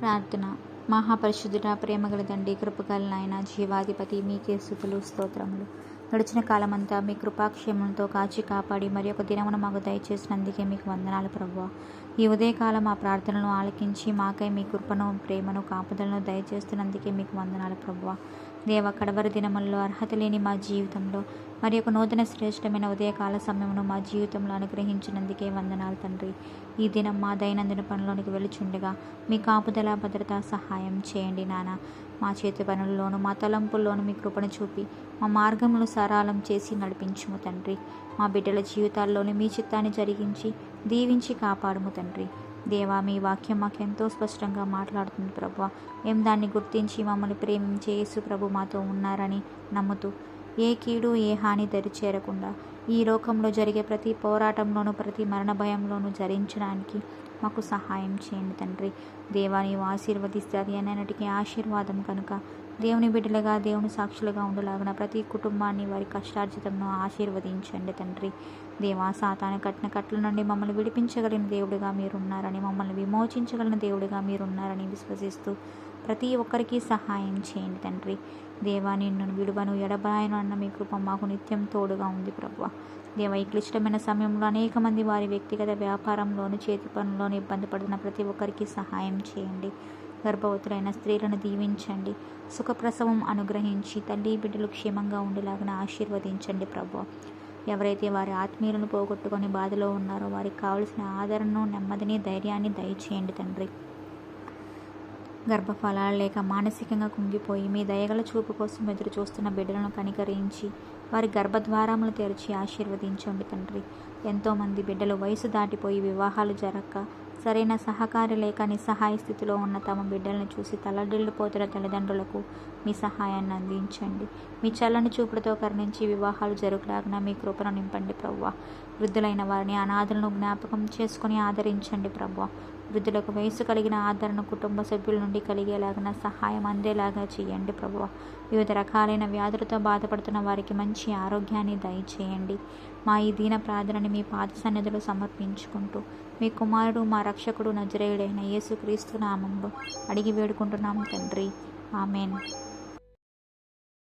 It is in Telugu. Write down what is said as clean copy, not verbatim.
ప్రార్థన. మహాపరిశుద్ధుడా, ప్రేమగల తండ్రి, కృపగల నాయన, జీవాధిపతి, మీకే స్తుతులు స్తోత్రములు. గడిచిన కాలమంతా మీ కృపాక్షేమంతో కాచి కాపాడి మరి ఒక దినమును మాకు దయచేసినందుకే మీకు వందనాలు ప్రభువా. ఈ ఉదయకాలం మా ప్రార్థనలను ఆలకించి మాకై మీ కృపను, ప్రేమను, కాపుదలను దయచేస్తున్నందుకే మీకు వందనాలు ప్రభువా. దేవ, కడవరి దినములలో అర్హత లేని మా జీవితంలో మరి ఒక నూతన శ్రేష్టమైన ఉదయకాల సమయమును మా జీవితంలో అనుగ్రహించినందుకే వందనాలు తండ్రి. ఈ దినం మా దైనందిన పనులోనికి వెలుచుండగా మీ కాపుదల, భద్రత, సహాయం చేయండి నాన్న. మా చేతి పనుల్లోనూ మా తలంపుల్లోనూ మీ కృపను చూపి మా మార్గమును సరళం చేసి నడిపించుము తండ్రి. మా బిడ్డల జీవితాల్లోని మీ చిత్తాన్ని జరిగించి దీవించి కాపాడుము తండ్రి. దేవా, మీ వాక్యం మాకెంతో స్పష్టంగా మాట్లాడుతుంది ప్రభువా. మేము దాన్ని గుర్తించి మమ్మల్ని ప్రేమించే యేసు ప్రభు మాతో ఉన్నారని నమ్ముతూ ఏ కీడు, ఏ హాని దరి చేరకుండా ఈ లోకంలో జరిగే ప్రతి పోరాటంలోనూ, ప్రతి మరణ భయంలోనూ జరించడానికి మాకు సహాయం చేయండి తండ్రి. దేవా, నీవు ఆశీర్వదిస్తే అది అన్నిటికీ ఆశీర్వాదం కనుక దేవుని బిడ్డలుగా, దేవుని సాక్షులుగా ఉండలాగిన ప్రతి కుటుంబాన్ని, వారి కష్టార్జితంను ఆశీర్వదించండి తండ్రి. దేవా, సాతాను కట్టిన కట్ల నుండి మమ్మల్ని విడిపించగలిగిన దేవుడిగా మీరున్నారని, మమ్మల్ని విమోచించగలిగిన దేవుడిగా మీరున్నారని విశ్వసిస్తూ ప్రతి ఒక్కరికి సహాయం చేయండి తండ్రి. దేవా, నిన్ను విడువను, ఎడబాయను అన్న మీ కృప మాకు నిత్యం తోడుగా ఉంది ప్రభువా. దేవ, ఈ క్లిష్టమైన సమయంలో అనేక మంది వారి వ్యక్తిగత వ్యాపారంలోను, చేతి పనుల్లోనూ ఇబ్బంది పడుతున్న ప్రతి ఒక్కరికి సహాయం చేయండి. గర్భవతులైన స్త్రీలను దీవించండి, సుఖప్రసవం అనుగ్రహించి తల్లి బిడ్డలు క్షేమంగా ఉండేలాగా ఆశీర్వదించండి ప్రభువా. ఎవరైతే వారి ఆత్మీయులను పోగొట్టుకొని బాధలో ఉన్నారో వారికి కావలసిన ఆదరణను, నెమ్మదిని, ధైర్యాన్ని దయచేయండి తండ్రి. గర్భఫలాలు లేక మానసికంగా కుంగిపోయి మీ దయగల చూపు కోసం ఎదురు చూస్తున్న బిడ్డలను కనికరించి వారి గర్భద్వారములు తెరిచి ఆశీర్వదించండి తండ్రి. ఎంతోమంది బిడ్డలు వయసు దాటిపోయి వివాహాలు జరగక, సరైన సహకారి లేక నిస్సహాయ స్థితిలో ఉన్న తమ బిడ్డలను చూసి తల్లడిల్లిపోతున్న తల్లిదండ్రులకు మీ సహాయాన్ని అందించండి. మీ చల్లని చూపులతో కరుణించి వివాహాలు జరుగులాగిన మీ కృపను నింపండి ప్రభువా. వృద్ధులైన వారిని, అనాథలను జ్ఞాపకం చేసుకుని ఆదరించండి ప్రభువా. వృద్ధులకు వయసు కలిగిన ఆదరణ కుటుంబ సభ్యుల నుండి కలిగేలాగా సహాయం అందేలాగా చేయండి ప్రభువా. వివిధ రకాలైన వ్యాధులతో బాధపడుతున్న వారికి మంచి ఆరోగ్యాన్ని దయచేయండి. మా ఈ దీన ప్రార్థనని మీ పాద సన్నిధిలో సమర్పించుకుంటూ మీ కుమారుడు, మా రక్షకుడు, నజరేయుడైన యేసుక్రీస్తు నామంలో అడిగి వేడుకుంటున్నాము తండ్రి. ఆమెన్.